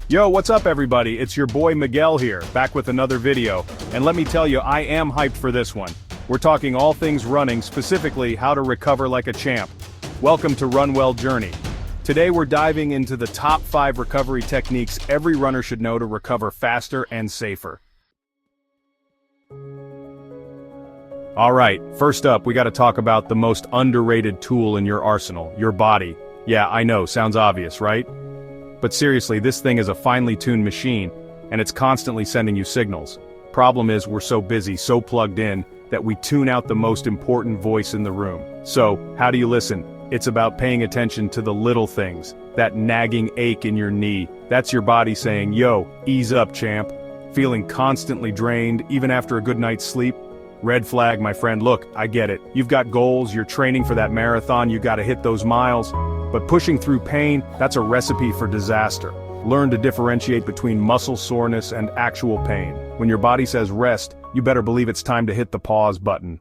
Yo, what's up everybody? It's your boy Miguel here, back with another video. And let me tell you, I am hyped for this one. We're talking all things running, specifically how to recover like a champ. Welcome to Run Well Journey. Today we're diving into the top 5 recovery techniques every runner should know to recover faster and safer. Alright, first up we gotta talk about the most underrated tool in your arsenal, your body. Yeah, I know, sounds obvious, right? But seriously, this thing is a finely tuned machine, and it's constantly sending you signals. Problem is, we're so busy, so plugged in, that we tune out the most important voice in the room. So, how do you listen? It's about paying attention to the little things. That nagging ache in your knee, that's your body saying, yo, ease up, champ. Feeling constantly drained, even after a good night's sleep? Red flag, my friend. Look, I get it. You've got goals, you're training for that marathon, you gotta hit those miles. But pushing through pain, that's a recipe for disaster. Learn to differentiate between muscle soreness and actual pain. When your body says rest, you better believe it's time to hit the pause button.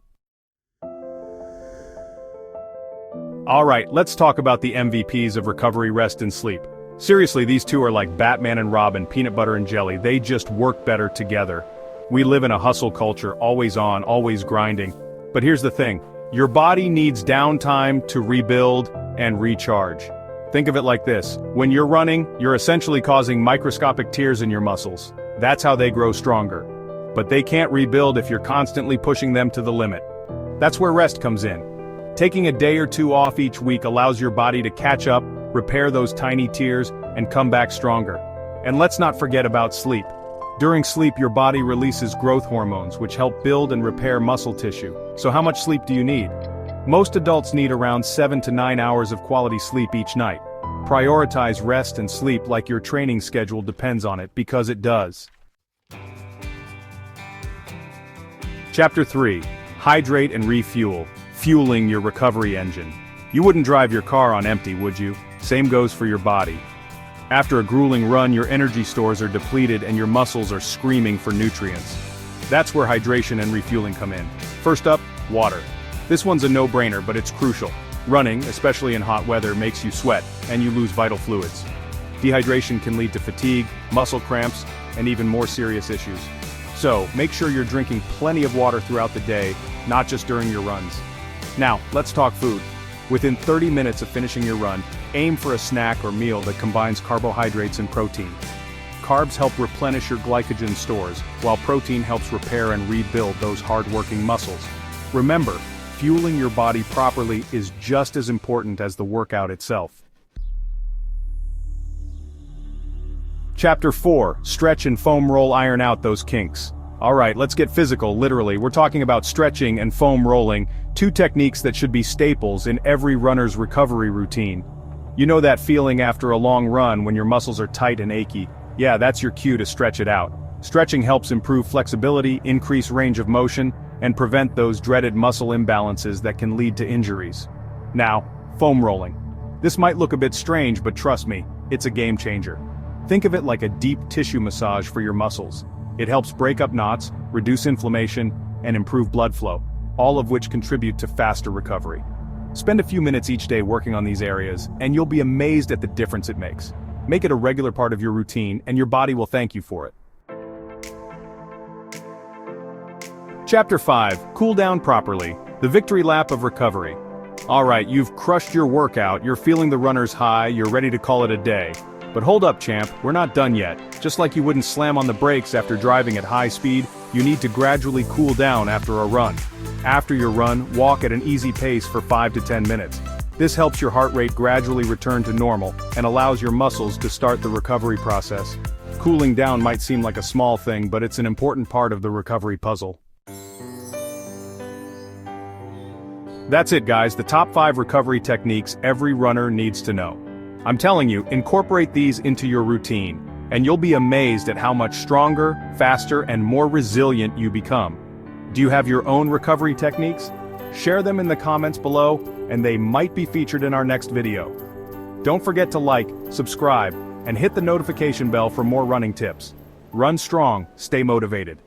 Alright, let's talk about the MVPs of recovery, rest and sleep. Seriously, these two are like Batman and Robin, peanut butter and jelly. They just work better together. We live in a hustle culture, always on, always grinding. But here's the thing, your body needs downtime to rebuild and recharge. Think of it like this, when you're running, you're essentially causing microscopic tears in your muscles. That's how they grow stronger. But they can't rebuild if you're constantly pushing them to the limit. That's where rest comes in. Taking a day or two off each week allows your body to catch up, repair those tiny tears, and come back stronger. And let's not forget about sleep. During sleep, your body releases growth hormones which help build and repair muscle tissue. So how much sleep do you need? Most adults need around 7 to 9 hours of quality sleep each night. Prioritize rest and sleep like your training schedule depends on it, because it does. Chapter 3. Hydrate and refuel. Fueling your recovery engine. You wouldn't drive your car on empty, would you? Same goes for your body. After a grueling run, your energy stores are depleted and your muscles are screaming for nutrients. That's where hydration and refueling come in. First up, water. This one's a no-brainer, but it's crucial. Running, especially in hot weather, makes you sweat, and you lose vital fluids. Dehydration can lead to fatigue, muscle cramps, and even more serious issues. So, make sure you're drinking plenty of water throughout the day, not just during your runs. Now, let's talk food. Within 30 minutes of finishing your run, aim for a snack or meal that combines carbohydrates and protein. Carbs help replenish your glycogen stores, while protein helps repair and rebuild those hard-working muscles. Remember, fueling your body properly is just as important as the workout itself. Chapter 4. Stretch and foam roll, iron out those kinks. Alright, let's get physical, literally. We're talking about stretching and foam rolling, two techniques that should be staples in every runner's recovery routine. You know that feeling after a long run when your muscles are tight and achy? Yeah, that's your cue to stretch it out. Stretching helps improve flexibility, increase range of motion, and prevent those dreaded muscle imbalances that can lead to injuries. Now, foam rolling. This might look a bit strange, but trust me, it's a game changer. Think of it like a deep tissue massage for your muscles. It helps break up knots, reduce inflammation, and improve blood flow, all of which contribute to faster recovery. Spend a few minutes each day working on these areas, and you'll be amazed at the difference it makes. Make it a regular part of your routine, and your body will thank you for it. Chapter 5. Cool down properly. The victory lap of recovery. Alright, you've crushed your workout, you're feeling the runner's high, you're ready to call it a day. But hold up, champ, we're not done yet. Just like you wouldn't slam on the brakes after driving at high speed, you need to gradually cool down after a run. After your run, walk at an easy pace for 5 to 10 minutes. This helps your heart rate gradually return to normal and allows your muscles to start the recovery process. Cooling down might seem like a small thing, but it's an important part of the recovery puzzle. That's it, guys, the top 5 recovery techniques every runner needs to know. I'm telling you, incorporate these into your routine, and you'll be amazed at how much stronger, faster, and more resilient you become. Do you have your own recovery techniques? Share them in the comments below, and they might be featured in our next video. Don't forget to like, subscribe, and hit the notification bell for more running tips. Run strong, stay motivated.